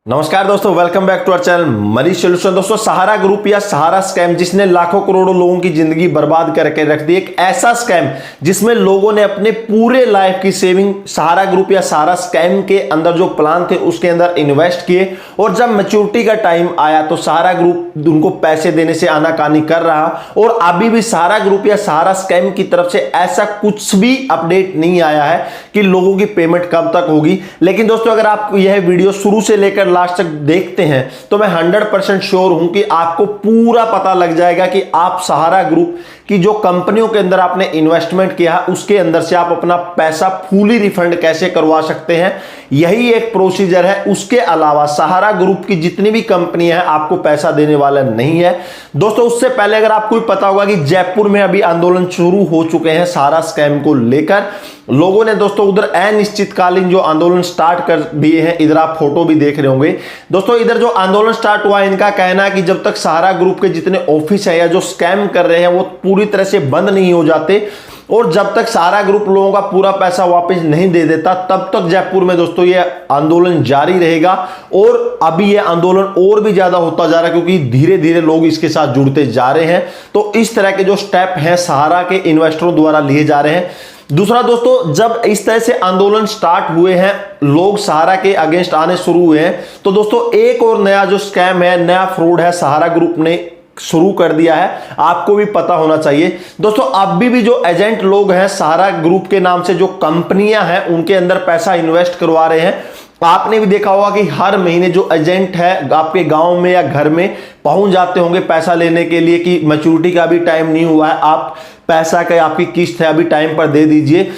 नमस्कार दोस्तों, welcome back to our channel money solution. दोस्तों, सहारा ग्रुप या सहारा स्कैम जिसने लाखों करोड़ों लोगों की जिंदगी बर्बाद करके रख दी, एक ऐसा स्कैम जिसमें लोगों ने अपने पूरे लाइफ की सेविंग सहारा ग्रुप या सहारा स्कैम के अंदर जो प्लान थे उसके अंदर इन्वेस्ट किए और जब मैच्योरिटी का टाइम आया तो सहारा ग्रुप उनको पैसे देने से आनाकानी कर रहा और अभी भी सहारा ग्रुप या सहारा स्कैम की तरफ से ऐसा कुछ भी अपडेट नहीं आया है कि लोगों की पेमेंट कब तक होगी। लेकिन दोस्तों, अगर आप यह वीडियो शुरू से लेकर लास्ट तक देखते हैं तो मैं 100% श्योर हूं कि आपको पूरा पता लग जाएगा कि आप सहारा ग्रुप की जो कंपनियों के अंदर आपने इन्वेस्टमेंट किया है उसके अंदर से आप अपना पैसा फुली रिफंड कैसे करवा सकते हैं। यही एक प्रोसीजर है। उसके अलावा सहारा ग्रुप की जितनी भी कंपनियां हैं आपको पैसा देने वाला नहीं है। दोस्तों, उससे पहले अगर आपको पता होगा कि जयपुर में अभी आंदोलन शुरू हो चुके हैं सहारा स्कैम को लेकर। लोगों ने दोस्तों उधर अनिश्चितकालीन जो आंदोलन स्टार्ट कर दिए हैं। इधर आप फोटो भी देख रहे होंगे। दोस्तों, इधर जो आंदोलन स्टार्ट हुआ है, इनका कहना है कि जब तक सहारा ग्रुप के जितने ऑफिस है या जो स्कैम कर रहे हैं वो पूरी तरह से बंद नहीं हो जाते और जब तक सहारा ग्रुप लोगों का पूरा पैसा वापस नहीं दे देता तब तक जयपुर में दोस्तों ये आंदोलन जारी रहेगा। और अभी ये आंदोलन और भी ज्यादा होता जा रहा है क्योंकि धीरे धीरे लोग इसके साथ जुड़ते जा रहे हैं। तो इस तरह के जो स्टेप हैं सहारा के इन्वेस्टरों द्वारा लिए जा रहे हैं। दूसरा दोस्तों, जब इस तरह से आंदोलन स्टार्ट हुए हैं, लोग सहारा के अगेंस्ट आने शुरू हुए हैं, तो दोस्तों एक और नया जो स्कैम है, नया फ्रॉड है, सहारा ग्रुप ने शुरू कर दिया है। आपको भी पता होना चाहिए। दोस्तों, अभी भी जो एजेंट लोग हैं सहारा ग्रुप के नाम से जो कंपनियां हैं उनके अंदर पैसा इन्वेस्ट करवा रहे हैं। आपने भी देखा होगा कि हर महीने जो एजेंट है आपके गांव में या घर में पहुंच जाते होंगे पैसा लेने के लिए कि मैच्योरिटी का भी टाइम नहीं हुआ है, आप पैसा का आपकी किस्त है अभी टाइम पर दे दीजिए।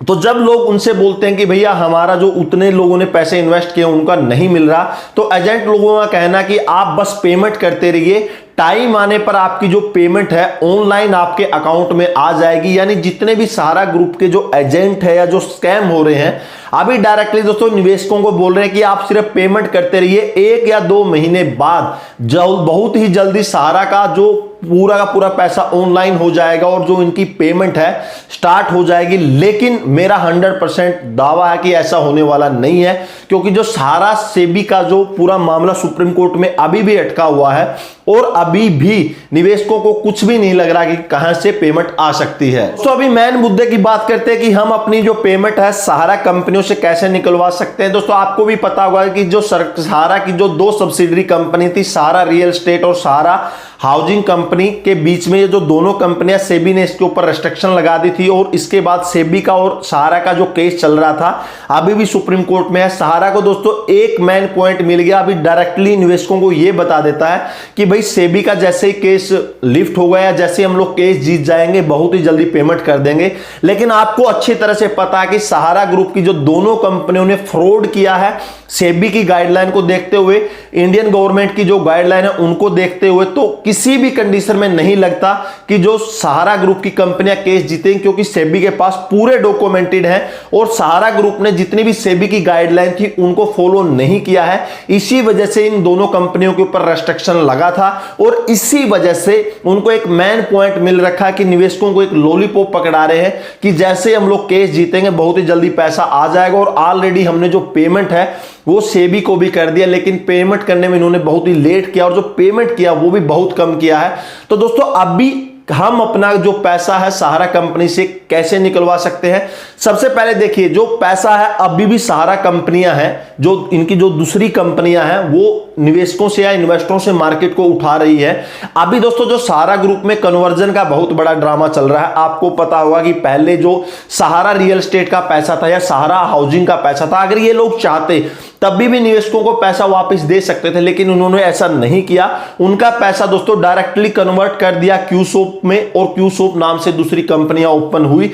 तो जब लोग उनसे बोलते हैं कि भैया हमारा जो उतने लोगों ने पैसे इन्वेस्ट किए उनका नहीं मिल रहा, तो एजेंट लोगों का कहना कि आप बस पेमेंट करते रहिए, टाइम आने पर आपकी जो पेमेंट है ऑनलाइन आपके अकाउंट में आ जाएगी। यानी जितने भी सहारा ग्रुप के जो एजेंट है या जो स्कैम हो रहे हैं अभी डायरेक्टली दोस्तों निवेशकों को बोल रहे हैं कि आप सिर्फ पेमेंट करते रहिए, 1 या 2 महीने बाद बहुत ही जल्दी सहारा का जो पूरा का पूरा पैसा ऑनलाइन हो जाएगा और जो इनकी पेमेंट है स्टार्ट हो जाएगी। लेकिन मेरा 100% दावा है कि ऐसा होने वाला नहीं है क्योंकि जो सहारा सेबी का जो पूरा मामला सुप्रीम कोर्ट में अभी भी अटका हुआ है और अभी भी निवेशकों को कुछ भी नहीं लग रहा कि कहां से पेमेंट आ सकती है। तो अभी मेन मुद्दे की बात करते हैं कि हम अपनी जो पेमेंट है सहारा कंपनियों से कैसे निकलवा सकते हैं। दोस्तों, आपको भी पता होगा कि जो सहारा की जो 2 सब्सिडरी कंपनी थी, सहारा रियल एस्टेट और सहारा हाउसिंग कंपनी के बीच में ये जो दोनों कंपनियां, सेबी ने इसके ऊपर रेस्ट्रिक्शन लगा दी थी और इसके बाद सेबी का और सहारा का जो केस चल रहा था अभी भी सुप्रीम कोर्ट में है। सहारा को दोस्तों एक मेन पॉइंट मिल गया, अभी डायरेक्टली निवेशकों को यह बता देता है कि भाई सेबी का जैसे ही केस लिफ्ट हो गया, जैसे हम लोग केस जीत जाएंगे बहुत ही जल्दी पेमेंट कर देंगे। लेकिन आपको अच्छी तरह से पता है कि सहारा ग्रुप की जो दोनों कंपनियों ने फ्रॉड किया है सेबी की गाइडलाइन को देखते हुए, इंडियन गवर्नमेंट की जो गाइडलाइन है उनको देखते हुए, तो किसी भी कंडीशन में नहीं लगता कि जो सहारा ग्रुप की कंपनियां केस जीतेंगी क्योंकि सेबी के पास पूरे डॉक्यूमेंटेड हैं और सहारा ग्रुप ने जितनी भी सेबी की गाइडलाइन थी उनको फॉलो नहीं किया है। इसी वजह से इन दोनों कंपनियों के ऊपर रेस्ट्रिक्शन लगा था और इसी वजह से उनको एक मेन पॉइंट मिल रखा कि निवेशकों को एक लॉलीपॉप पकड़ा रहे हैं कि जैसे हम लोग केस जीतेंगे बहुत ही जल्दी पैसा आ जाएगा। और ऑलरेडी हमने जो पेमेंट है वो सेबी को भी कर दिया, लेकिन पेमेंट करने में इन्होंने बहुत ही लेट किया और जो पेमेंट किया वो भी बहुत कम किया है। तो दोस्तों, अभी हम अपना जो पैसा है सहारा कंपनी से कैसे निकलवा सकते हैं। सबसे पहले देखिए, जो पैसा है अभी भी सहारा कंपनियां हैं, जो इनकी जो दूसरी कंपनियां हैं वो निवेशकों से या इन्वेस्टरों से मार्केट को उठा रही है। अभी दोस्तों जो सहारा ग्रुप में कन्वर्जन का बहुत बड़ा ड्रामा चल रहा है। आपको पता होगा कि पहले जो सहारा रियल एस्टेट का पैसा था या सहारा हाउसिंग का पैसा था, अगर ये लोग चाहते तभी भी निवेशकों को पैसा वापस दे सकते थे, लेकिन उन्होंने ऐसा नहीं किया। उनका पैसा दोस्तों डायरेक्टली कन्वर्ट कर दिया क्यूसोप में और क्यूसोप नाम से दूसरी कंपनियां ओपन हुई।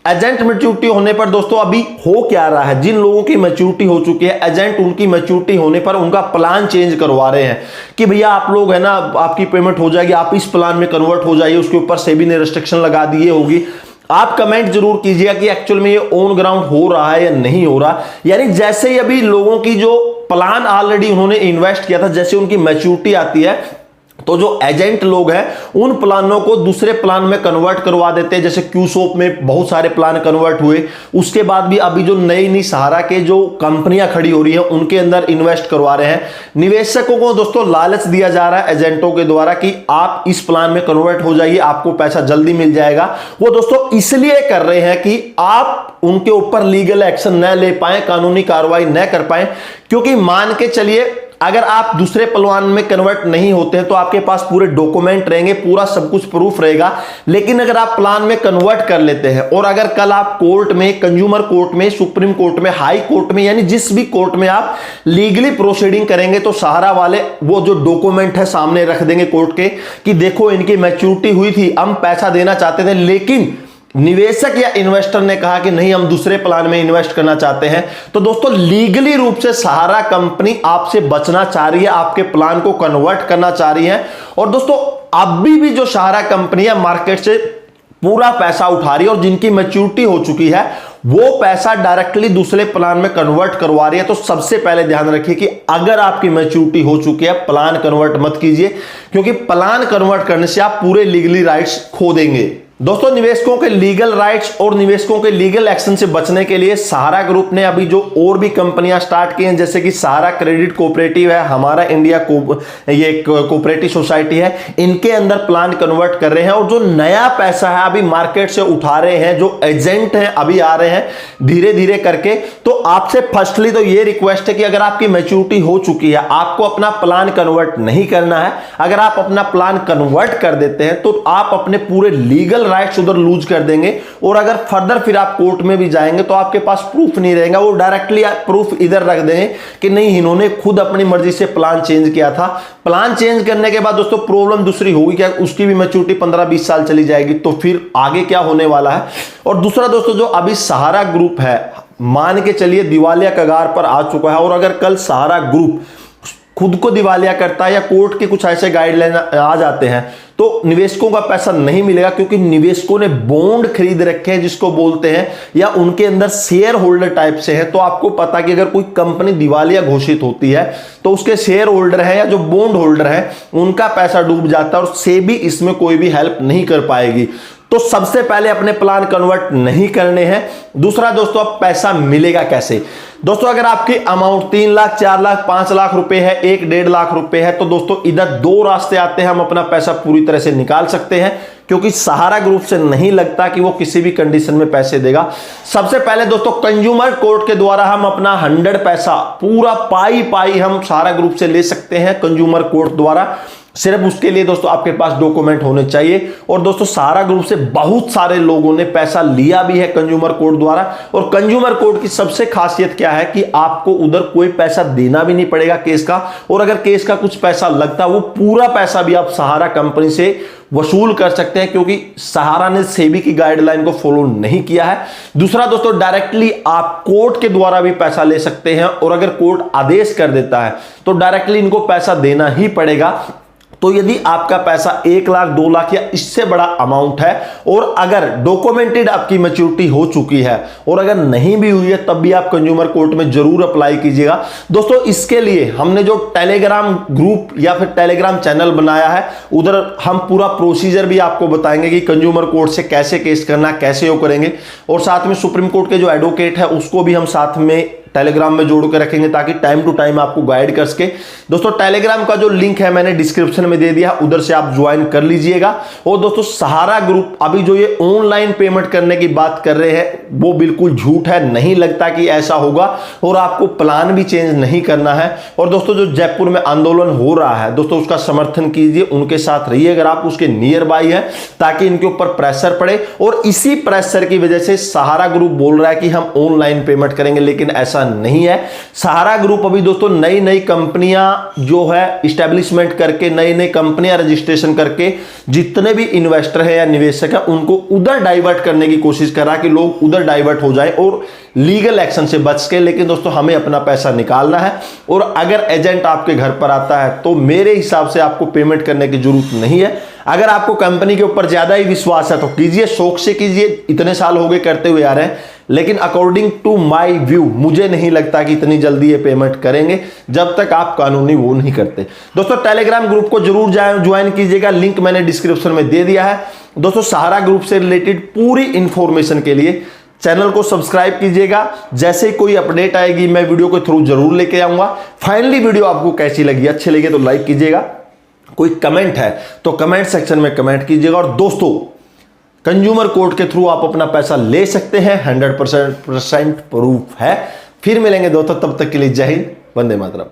एजेंट मैच्योरिटी होने पर दोस्तों अभी हो क्या रहा है, जिन लोगों की मैच्योरिटी हो चुकी है एजेंट उनकी मैच्योरिटी होने पर उनका प्लान चेंज करवा रहे हैं कि भैया आप लोग है ना, आपकी पेमेंट हो जाएगी, आप इस प्लान में कन्वर्ट हो जाइए। उसके ऊपर सेबी ने रेस्ट्रिक्शन लगा दिए होगी। आप कमेंट जरूर कीजिएगा कि एक्चुअल में ये ऑन ग्राउंड हो रहा है या नहीं हो रहा। यानी जैसे ही अभी लोगों की जो प्लान ऑलरेडी उन्होंने इन्वेस्ट किया था, जैसे उनकी मैच्योरिटी आती है तो जो एजेंट लोग हैं उन प्लानों को दूसरे प्लान में कन्वर्ट करवा देते हैं। जैसे क्यूसोप में बहुत सारे प्लान कन्वर्ट हुए, उसके बाद भी अभी जो नई नई सहारा के जो कंपनियां खड़ी हो रही हैं उनके अंदर इन्वेस्ट करवा रहे हैं। निवेशकों को दोस्तों लालच दिया जा रहा है एजेंटों के द्वारा कि आप इस प्लान में कन्वर्ट हो जाइए, आपको पैसा जल्दी मिल जाएगा। वो दोस्तों इसलिए कर रहे हैं कि आप उनके ऊपर लीगल एक्शन न ले पाए, कानूनी कार्रवाई न कर पाए, क्योंकि मान के चलिए अगर आप दूसरे प्लान में कन्वर्ट नहीं होते हैं तो आपके पास पूरे डॉक्यूमेंट रहेंगे, पूरा सब कुछ प्रूफ रहेगा। लेकिन अगर आप प्लान में कन्वर्ट कर लेते हैं और अगर कल आप कोर्ट में, कंज्यूमर कोर्ट में, सुप्रीम कोर्ट में, हाई कोर्ट में, यानी जिस भी कोर्ट में आप लीगली प्रोसीडिंग करेंगे तो सहारा वाले वो जो डॉक्यूमेंट है सामने रख देंगे कोर्ट के कि देखो इनकी मैच्योरिटी हुई थी, हम पैसा देना चाहते थे, लेकिन निवेशक या इन्वेस्टर ने कहा कि नहीं हम दूसरे प्लान में इन्वेस्ट करना चाहते हैं। तो दोस्तों लीगली रूप से सहारा कंपनी आपसे बचना चाह रही है, आपके प्लान को कन्वर्ट करना चाह रही है। और दोस्तों अभी भी जो सहारा कंपनी है मार्केट से पूरा पैसा उठा रही है और जिनकी मैच्योरिटी हो चुकी है वो पैसा डायरेक्टली दूसरे प्लान में कन्वर्ट करवा रही है। तो सबसे पहले ध्यान रखिए कि अगर आपकी मैच्योरिटी हो चुकी है प्लान कन्वर्ट मत कीजिए, क्योंकि प्लान कन्वर्ट करने से आप पूरे लीगली राइट्स खो देंगे। दोस्तों निवेशकों के लीगल राइट्स और निवेशकों के लीगल एक्शन से बचने के लिए सहारा ग्रुप ने अभी जो और भी कंपनियां स्टार्ट की हैं, जैसे कि सहारा क्रेडिट कोऑपरेटिव है, हमारा इंडिया ये कोऑपरेटिव सोसाइटी है, इनके अंदर प्लान कन्वर्ट कर रहे हैं। और जो नया पैसा है अभी मार्केट से उठा रहे हैं, जो एजेंट हैं अभी आ रहे हैं धीरे धीरे करके। तो आपसे फर्स्टली तो ये रिक्वेस्ट है कि अगर आपकी मैच्योरिटी हो चुकी है, आपको अपना प्लान कन्वर्ट नहीं करना है। अगर आप अपना प्लान कन्वर्ट कर देते हैं तो आप अपने पूरे लीगल राइट्स उधर लूज कर देंगे और अगर फर्दर फिर आप कोर्ट में भी जाएंगे तो आपके पास प्रूफ नहीं रहेगा। वो डायरेक्टली प्रूफ इधर रख देंगे कि नहीं इन्होंने खुद अपनी मर्जी से प्लान चेंज किया था। प्लान चेंज करने के बाद दोस्तों प्रॉब्लम दूसरी होगी क्या, उसकी भी मैच्योरिटी 15-20 साल चली जाएगी, तो फिर आगे क्या होने वाला है। और दूसरा दोस्तों जो अभी सहारा ग्रुप है मान के चलिए दिवालिया कगार पर आ चुका है, और अगर कल सहारा ग्रुप खुद को दिवालिया करता है या कोर्ट के कुछ ऐसे गाइडलाइन आ जाते हैं तो निवेशकों का पैसा नहीं मिलेगा, क्योंकि निवेशकों ने बॉन्ड खरीद रखे हैं जिसको बोलते हैं, या उनके अंदर शेयर होल्डर टाइप से है। तो आपको पता कि अगर कोई कंपनी दिवालिया घोषित होती है तो उसके शेयर होल्डर है या जो बॉन्ड होल्डर है उनका पैसा डूब जाता है और सेबी इसमें कोई भी हेल्प नहीं कर पाएगी। तो सबसे पहले अपने प्लान कन्वर्ट नहीं करने हैं। दूसरा दोस्तों अब पैसा मिलेगा कैसे। दोस्तों अगर आपकी अमाउंट 3 लाख, 4 लाख, 5 लाख रुपए है, 1-1.5 लाख रुपए है, तो दोस्तों इधर 2 रास्ते आते हैं, हम अपना पैसा पूरी तरह से निकाल सकते हैं, क्योंकि सहारा ग्रुप से नहीं लगता कि वो किसी भी कंडीशन में पैसे देगा। सबसे पहले दोस्तों कंज्यूमर कोर्ट के द्वारा हम अपना 100 पैसा पूरा पाई हम सहारा ग्रुप से ले सकते हैं कंज्यूमर कोर्ट द्वारा। सिर्फ उसके लिए दोस्तों आपके पास डॉक्यूमेंट होने चाहिए। और दोस्तों सहारा ग्रुप से बहुत सारे लोगों ने पैसा लिया भी है कंज्यूमर कोर्ट द्वारा। और कंज्यूमर कोर्ट की सबसे खासियत क्या है कि आपको उधर कोई पैसा देना भी नहीं पड़ेगा केस का, और अगर केस का कुछ पैसा लगता है वो पूरा पैसा भी आप सहारा कंपनी से वसूल कर सकते हैं, क्योंकि सहारा ने सेबी की गाइडलाइन को फॉलो नहीं किया है। दूसरा दोस्तों डायरेक्टली आप कोर्ट के द्वारा भी पैसा ले सकते हैं, और अगर कोर्ट आदेश कर देता है तो डायरेक्टली इनको पैसा देना ही पड़ेगा। तो यदि आपका पैसा 1 लाख, 2 लाख या इससे बड़ा अमाउंट है, और अगर डॉक्यूमेंटेड आपकी मैच्योरिटी हो चुकी है, और अगर नहीं भी हुई है तब भी आप कंज्यूमर कोर्ट में जरूर अप्लाई कीजिएगा। दोस्तों इसके लिए हमने जो टेलीग्राम ग्रुप या फिर टेलीग्राम चैनल बनाया है, उधर हम पूरा प्रोसीजर भी आपको बताएंगे कि कंज्यूमर कोर्ट से कैसे केस करना, कैसे वो करेंगे। और साथ में सुप्रीम कोर्ट के जो एडवोकेट है उसको भी हम साथ में टेलीग्राम में जोड़ के रखेंगे, ताकि टाइम टू टाइम आपको गाइड कर सके। दोस्तों टेलीग्राम का जो लिंक है मैंने डिस्क्रिप्शन में दे दिया, उधर से आप ज्वाइन कर लीजिएगा। और दोस्तों सहारा ग्रुप अभी जो ये ऑनलाइन पेमेंट करने की बात कर रहे हैं वो बिल्कुल झूठ है, नहीं लगता कि ऐसा होगा, और आपको प्लान भी चेंज नहीं करना है। और दोस्तों जो जयपुर में आंदोलन हो रहा है दोस्तों उसका समर्थन कीजिए, उनके साथ रहिए अगर आप उसके नियर बाई है, ताकि इनके ऊपर प्रेशर पड़े। और इसी प्रेशर की वजह से सहारा ग्रुप बोल रहा है कि हम ऑनलाइन पेमेंट करेंगे, लेकिन ऐसा नहीं है। सहारा ग्रुप अभी दोस्तों नई नई कंपनियां जो है इस्टेब्लिशमेंट करके, नई नई कंपनियां रजिस्ट्रेशन करके जितने भी इन्वेस्टर है या निवेशक है उनको उधर डाइवर्ट करने की कोशिश कर रहा है कि लोग उधर डाइवर्ट हो जाए और लीगल एक्शन से बच के। लेकिन दोस्तों हमें अपना पैसा निकालना है, और अगर एजेंट आपके घर पर आता है तो मेरे हिसाब से आपको पेमेंट करने की जरूरत नहीं है। अगर आपको कंपनी के ऊपर ज्यादा ही विश्वास है तो कीजिए, शौक से कीजिए, इतने साल हो गए करते हुए आ रहे हैं। लेकिन अकॉर्डिंग टू माय व्यू मुझे नहीं लगता कि इतनी जल्दी ये पेमेंट करेंगे जब तक आप कानूनी वो नहीं करते। दोस्तों टेलीग्राम ग्रुप को जरूर ज्वाइन कीजिएगा, लिंक मैंने डिस्क्रिप्शन में दे दिया है। दोस्तों सहारा ग्रुप से रिलेटेड पूरी इंफॉर्मेशन के लिए चैनल को सब्सक्राइब कीजिएगा। जैसे कोई अपडेट आएगी मैं वीडियो के थ्रू जरूर लेके आऊंगा। फाइनली वीडियो आपको कैसी लगी, अच्छी लगी तो लाइक कीजिएगा, कोई कमेंट है तो कमेंट सेक्शन में कमेंट कीजिएगा। और दोस्तों कंज्यूमर कोर्ट के थ्रू आप अपना पैसा ले सकते हैं, 100% प्रूफ है। फिर मिलेंगे दोस्तों, तब तक के लिए जय हिंद, वंदे मातरम।